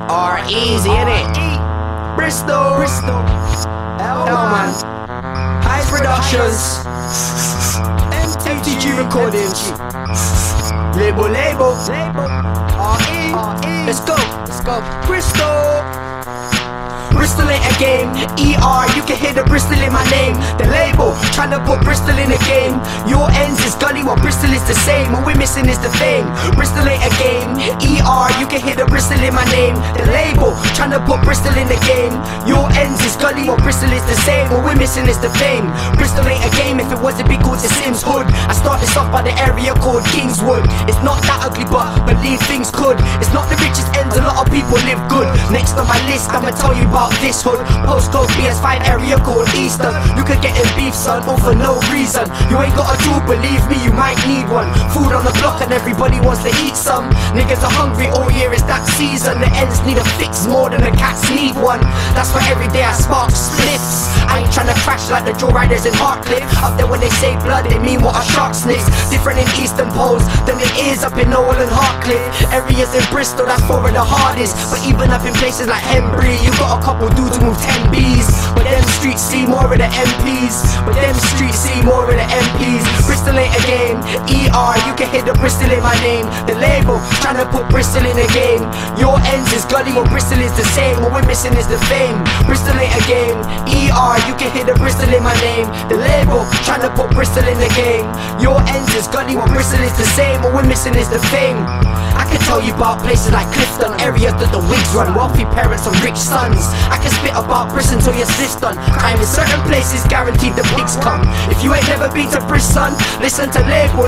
R easy, innit? Bristol. L-Man. High Productions. MTG Recordings. Label. R-E. Let's go. Bristol. Bristol ain't a game. ER, you can hear the Bristol in my name. The label, tryna put Bristol in the game. Your ends is gully, what Bristol is the same. What we're missing is the fame. Bristol ain't a game. ER, you can hear the Bristol in my name. The label, tryna put Bristol in the game. Your ends is gully, what Bristol is the same. What we're missing is the fame. Bristol ain't a game. If it wasn't big called the Sims Hood, I start this off by the area called Kingswood. It's not that ugly, but believe things could. It's not the richest ends, a lot of people live good. Next on my list, I'ma tell you about this hood. Postcode BS5 area called Eastern. You could get in beef, son, all for no reason. You ain't got a tool, believe me, you might need one. Food on the block and everybody wants to eat some. Niggas are hungry all year, it's that season. The ends need a fix more than the cats need one. That's why every day I spark spliffs. I ain't tryna crash like the Joe Riders in Hartcliffe. Up there when they say blood, they mean what a shark sniffs. Different in Eastern Poles than it is up in Noel and Hartcliffe. Areas in Bristol, that's four of the hardest. But even up in places like Hembry, you got a couple dudes who move 10 Bs. But them streets see more of the MPs. Bristol ain't a game. ER, you can hear the Bristol in my name. The label, tryna put Bristol in the game. Your ends is gully, what Bristol is the same. What we're missing is the fame. Bristol ain't a game. ER, you can hear the Bristol in my name. The label, tryna put Bristol in the game. Your ends is gully, what Bristol is the same. What we're missing is the fame. I can tell you about places like Clifton, areas that the wigs run, wealthy parents and rich sons. I can spit about Bristol till your sniff's done. Crime in certain places guaranteed the pigs come. If you ain't never been to Bristol, listen to label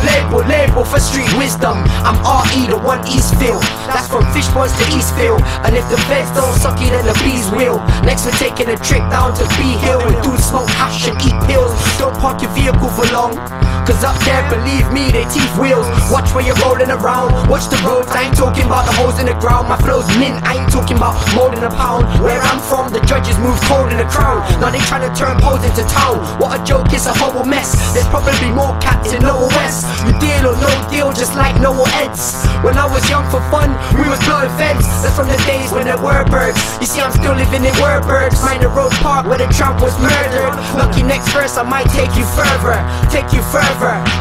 for street wisdom. I'm RE, the one Eastfield. That's from Fishponds to Eastfield. And if the feds don't suck you, then the bees will. Next we're taking a trip down to B Hill and dudes smoke hash and eat pills. Don't park your vehicle for long, cause up there, believe me, they teeth wheels. Watch where you're rolling around, watch the roads. I ain't talking about the holes in the ground. My flow's mint, I ain't talking about more than a pound. Where I'm from, the judges move cold in the crown. Now they tryna turn poles into town. What a joke, it's a whole mess. There's probably more cats in Noah West. You deal or no deal, just like Noah Eds. When I was young for fun, we was blowing fence. That's from the days when there were birds. You see, I'm still living in Werburghs. Mind the road park where the tramp was murdered. Lucky next verse, I might take you further.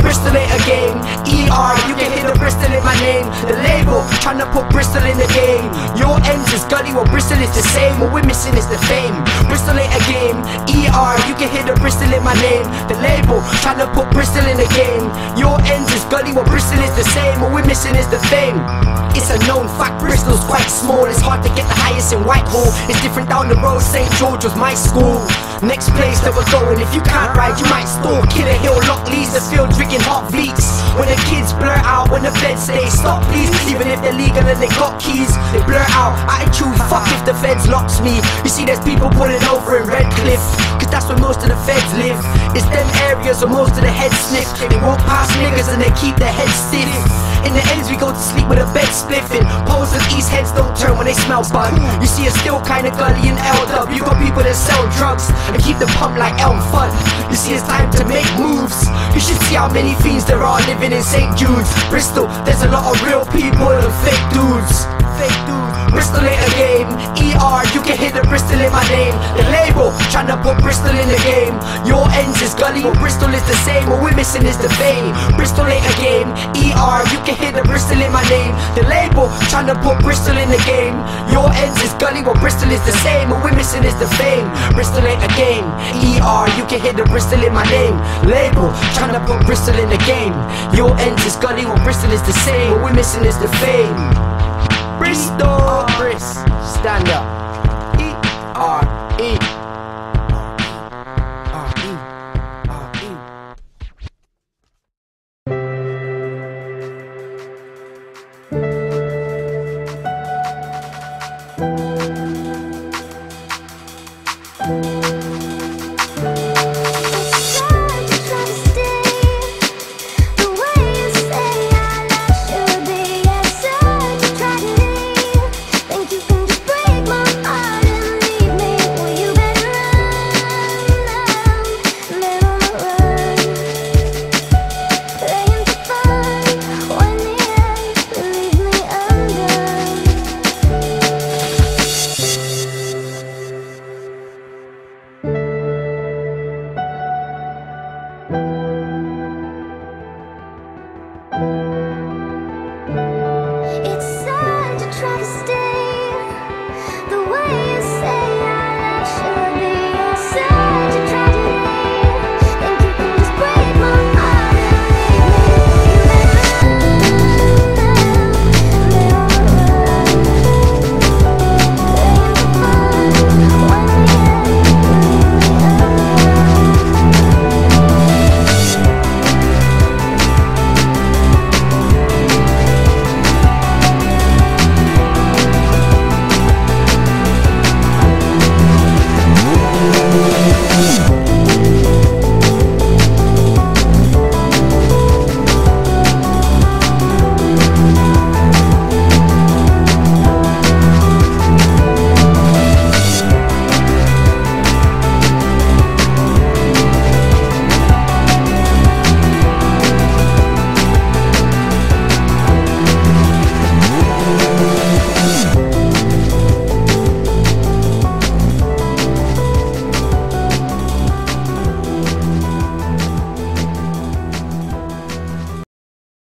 Bristol ain't a game. ER, you can hear the Bristol in my name. The label, tryna put Bristol in the game. Your ends is gully, what Bristol is the same. What we're missing is the fame. Bristol ain't a game. ER, you can hear the Bristol in my name. The label, tryna put Bristol in the game. Your ends is gully, what Bristol is the same. What we're missing is the fame. It's a known fact, Bristol's quite small. It's hard to get the highest in Whitehall. It's different down the road, St. George was my school. Next place that we're going, if you can't ride, you might stall. Killer Hill, Lockleys, the field drinking hot beats. When the kids blur out, when the feds say stop please. Even if they're legal and they got keys, they blur out attitude, fuck if the feds locks me. You see there's people pulling over in Redcliffe, cause that's where most of the feds live. It's them areas where most of the heads sniff. They walk past niggas and they keep their heads stiff. In the ends we go to sleep with a bed spliffing. Poles and East heads don't turn when they smell bud. You see it's still kinda gully in L-Dub. You got people that sell drugs and keep the pump like Elm Fudd. You see it's time to make moves. You should see how many fiends there are living in St. Jude's. Bristol, there's a lot of real people and fake dudes. Bristol ain't a game. ER, you can hear the Bristol in my name. The label, tryna put Bristol in the game. Your ends is gully, but Bristol is the same. What we're missing is the fame. Bristol ain't a game. ER, you can hear the Bristol in my name. The label, tryna put Bristol in the game. Your ends is gully, but Bristol is the same. What we're missing is the fame. Bristol ain't a game. ER, you can hear the Bristol in my name. Label, tryna put Bristol in the game. Your ends is gully, but Bristol is the same. What we're missing is the fame. Bristol, stand up.